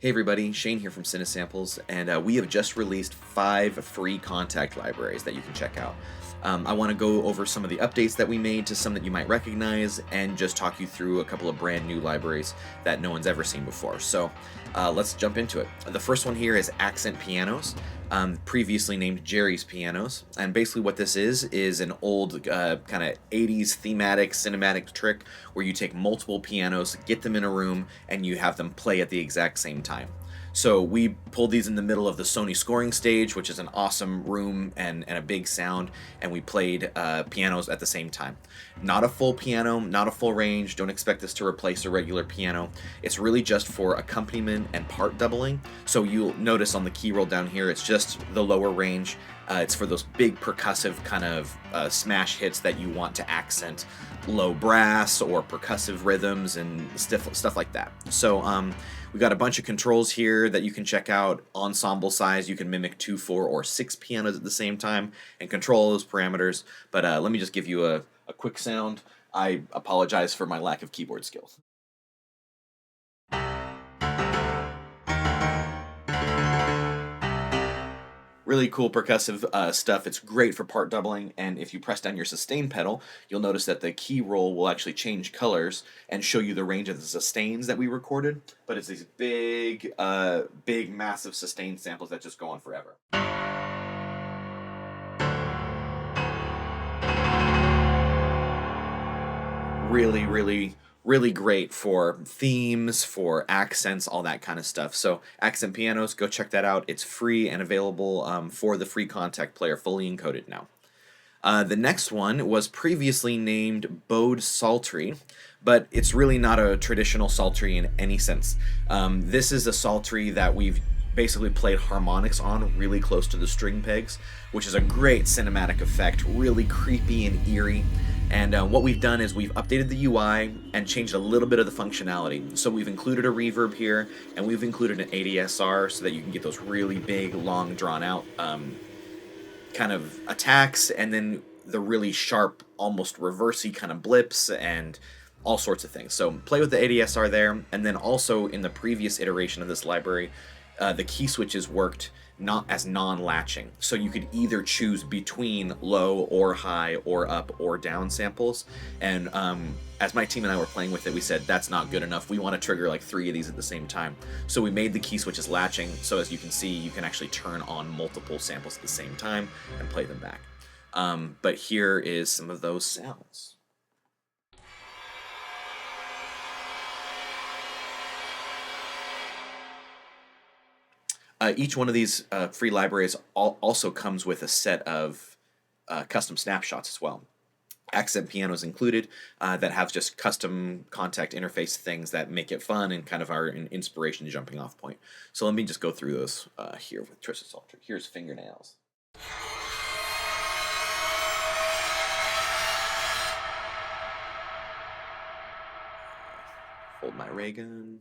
Hey everybody, Shane here from Cinesamples, and we have just released 5 free contact libraries that you can check out. I want to go over some of the updates that we made to some that you might recognize, and just talk you through a couple of brand new libraries that no one's ever seen before. So let's jump into it. The first one here is Accent Pianos, previously named Jerry's Pianos, and basically what this is an old kind of 80s thematic cinematic trick where you take multiple pianos, get them in a room, and you have them play at the exact same time. So we pulled these in the middle of the Sony scoring stage, which is an awesome room and a big sound, and we played pianos at the same time. Not a full piano, not a full range, don't expect this to replace a regular piano. It's really just for accompaniment and part doubling. So you'll notice on the key roll down here, it's just the lower range. It's for those big percussive kind of smash hits that you want to accent low brass or percussive rhythms and stuff like that. So we've got a bunch of controls here that you can check out. Ensemble size, you can mimic 2, 4, or 6 pianos at the same time and control those parameters. But let me just give you a quick sound. I apologize for my lack of keyboard skills. Really cool percussive stuff. It's great for part doubling, and if you press down your sustain pedal, you'll notice that the key roll will actually change colors and show you the range of the sustains that we recorded. But it's these big, massive sustain samples that just go on forever. Really great for themes, for accents, all that kind of stuff. So Accent Pianos, go check that out. It's free and available for the free contact player, fully encoded now. The next one was previously named Bode Psaltry, but it's really not a traditional psaltery in any sense. This is a psaltery that we've basically played harmonics on really close to the string pegs, which is a great cinematic effect, really creepy and eerie. And what we've done is we've updated the UI and changed a little bit of the functionality. So we've included a reverb here, and we've included an ADSR so that you can get those really big, long, drawn-out kind of attacks, and then the really sharp, almost reversey kind of blips and all sorts of things. So play with the ADSR there, and then also in the previous iteration of this library, the key switches worked not as non-latching, so you could either choose between low or high or up or down samples. And as my team and I were playing with it, we said that's not good enough. We want to trigger like 3 of these at the same time. So we made the key switches latching, so as you can see, you can actually turn on multiple samples at the same time and play them back. But here is some of those sounds. Each one of these free libraries also comes with a set of custom snapshots as well. Accent Pianos included, that have just custom contact interface things that make it fun and kind of are an inspiration jumping off point. So let me just go through those here with Trisha Psaltry. Here's Fingernails. Hold my ray gun.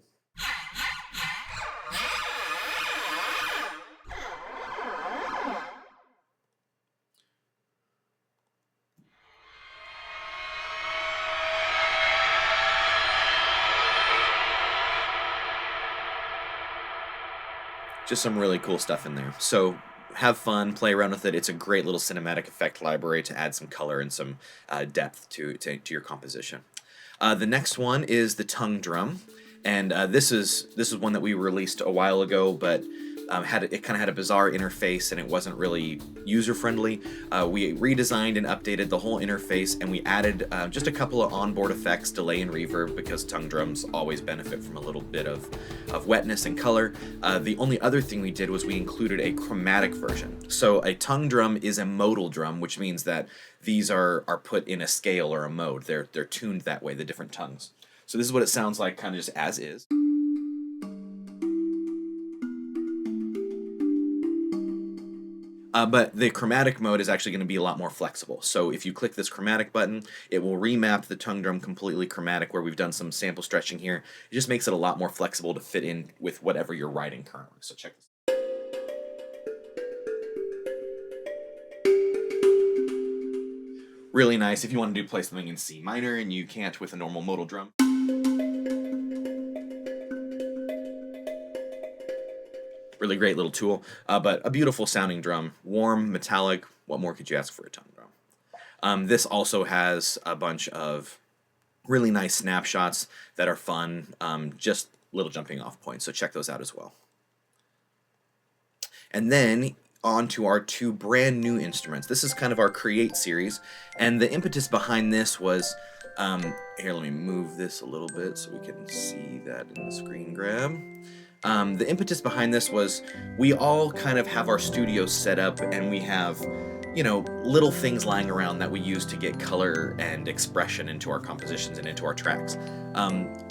Just some really cool stuff in there. So have fun, play around with it. It's a great little cinematic effect library to add some color and some depth to your composition. The next one is the tongue drum, and this is one that we released a while ago, but it kind of had a bizarre interface and it wasn't really user friendly. We redesigned and updated the whole interface, and we added just a couple of onboard effects, delay and reverb, because tongue drums always benefit from a little bit of wetness and color. The only other thing we did was we included a chromatic version. So a tongue drum is a modal drum, which means that these are put in a scale or a mode. They're tuned that way, the different tongues. So this is what it sounds like, kind of just as is. But the chromatic mode is actually going to be a lot more flexible. So if you click this chromatic button, it will remap the tongue drum completely chromatic, where we've done some sample stretching here. It just makes it a lot more flexible to fit in with whatever you're writing currently. So check this. Really nice if you want to play something in C minor and you can't with a normal modal drum. Really great little tool, but a beautiful sounding drum. Warm, metallic. What more could you ask for a tone drum? This also has a bunch of really nice snapshots that are fun, just little jumping off points. So check those out as well. And then on to our two brand new instruments. This is kind of our Create series, and the impetus behind this was, here, let me move this a little bit so we can see that in the screen grab. The impetus behind this was we all kind of have our studios set up, and we have, you know, little things lying around that we use to get color and expression into our compositions and into our tracks.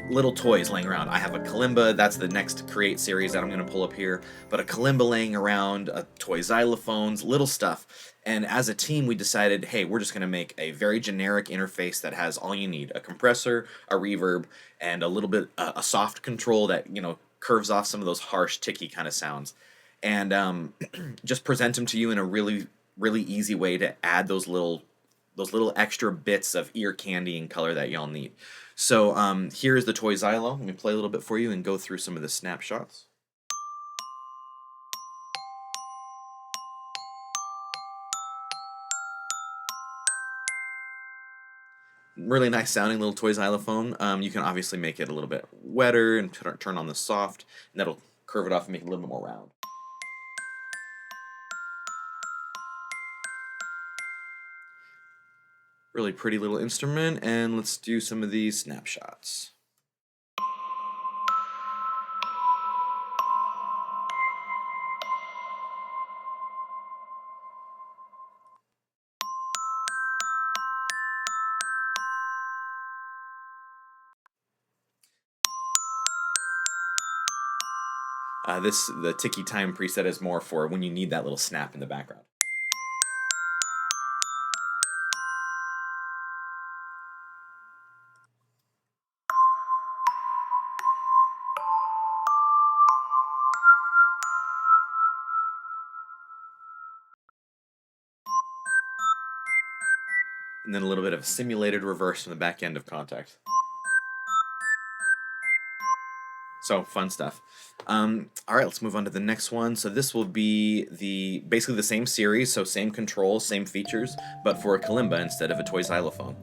Little toys laying around. I have a Kalimba, that's the next Create series that I'm going to pull up here, but a Kalimba laying around, toy xylophones, little stuff. And as a team, we decided, hey, we're just going to make a very generic interface that has all you need: a compressor, a reverb, and a little bit a soft control that, you know, curves off some of those harsh, ticky kind of sounds, and just present them to you in a really easy way to add those little extra bits of ear candy and color that y'all need. So here's the toy Xylo. Let me play a little bit for you and go through some of the snapshots. Really nice sounding little toy xylophone. You can obviously make it a little bit wetter and turn on the soft, and that'll curve it off and make it a little bit more round. Really pretty little instrument, and let's do some of these snapshots. The ticky time preset is more for when you need that little snap in the background. And then a little bit of simulated reverse from the back end of Contact. So fun stuff. All right, let's move on to the next one. So this will be basically the same series, so same controls, same features, but for a Kalimba instead of a toy xylophone.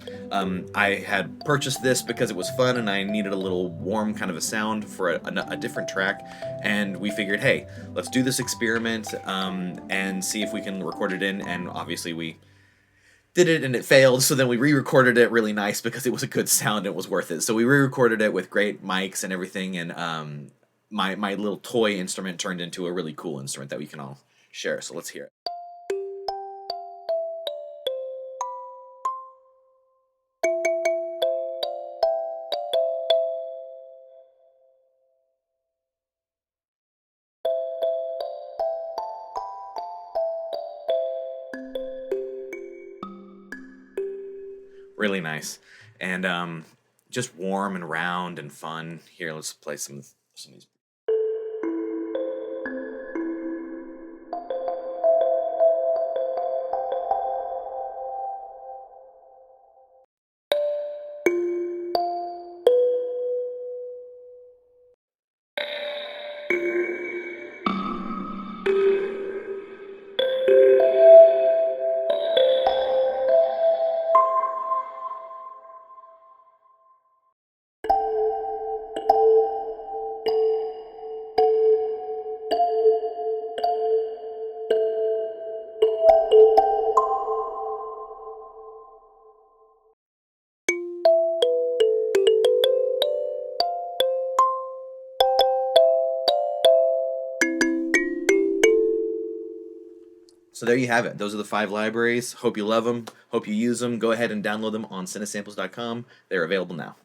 I had purchased this because it was fun and I needed a little warm kind of a sound for a different track, and we figured, hey, let's do this experiment and see if we can record it in, and obviously we did it and it failed, so then we re-recorded it really nice because it was a good sound and it was worth it. So we re-recorded it with great mics and everything, and my little toy instrument turned into a really cool instrument that we can all share. So let's hear it. Really nice, and just warm and round and fun. Here, let's play some of these. So there you have it. Those are the 5 libraries. Hope you love them. Hope you use them. Go ahead and download them on cinesamples.com. They're available now.